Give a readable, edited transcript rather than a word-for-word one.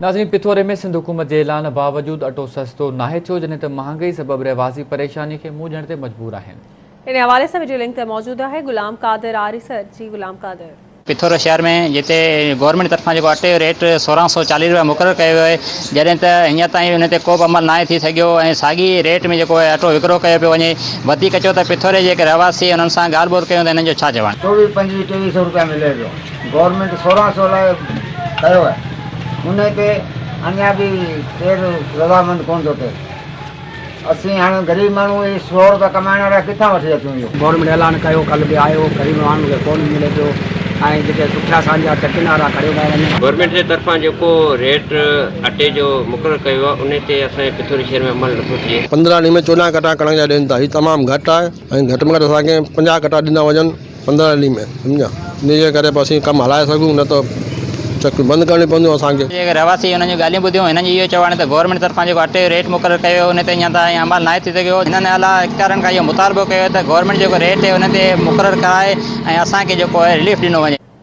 नाज़रीन, पिथोरे में सिंध हुकूमत के ऐलान बावजूद अटो सस्तो नाहे थियो, जॾहिं त महांगाई सबब रहवासी परेशानी के मुंहुं ॾियण ते मजबूर आहिनि। इन हवाले से वीडियो लिंक मौजूद है। गुलाम कादिर आरिसर जी। गुलाम कादिर पिथोरा शहर में जिते गवर्नमेंट तरफा जो अटे रेट 1640 रुपया मुक़रर किया है, जैसे त हींअर ताईं उन ते को बि अमल ना थी सघियो ऐं साॻी रेट में जो अटो विकिरो कयो पियो वञे। वधीक चओ त पिथोरे जे रहवासी उन्हनि सां ॻाल्हि ॿोल कयूं त हिननि जो छा चवणु। 24-25-2300 रुपया मिले पियो। गवर्नमेंट 1600 लाइ कयो आहे, उन ते अञा बि केरु रज़ामंद कोन थो थिए। असीं हाणे ग़रीब माण्हू 100 रुपया कमाइण वारा किथां वठी अचूं। इहो गवर्नमेंट ऐलान कयो, कल बि आयो, ग़रीब माण्हू खे कोन मिले पियो ऐं जेके सुठा असांजा टकिन वारा खड़े था वञनि। गवर्नमेंट जे तरफ़ां जेको रेट अटे जो मुक़ररु कयो आहे, उन ते असांजे पिथोरे शहर में अमल नथो थिए। 15 ॾींहं में 14 कटा कणक जा ॾियनि था, हीउ तमामु घटि आहे ऐं घटि में घटि असांखे 50 कटा ॾिना वञनि 15 ॾींहं में, सम्झा। इनजे करे पोइ असीं कमु हलाए सघूं, न त चक्की बंदि करणी पवंदियूं असांखे। जेके रहवासी हुननि जूं ॻाल्हियूं ॿुधियूं, हिननि जो इहो चवणु त गवर्नमेंट तरफ़ां जेको अटे रेट मुक़ररु कयो उन ते अञा ताईं अमल न थी सघियो। हिननि अला इख़्तियारनि खां इहो मुतालबो कयो त गवर्नमेंट जेको रेट आहे उन ते मुक़ररु कराए ऐं असांखे जेको आहे रिलीफ ॾिनो वञे।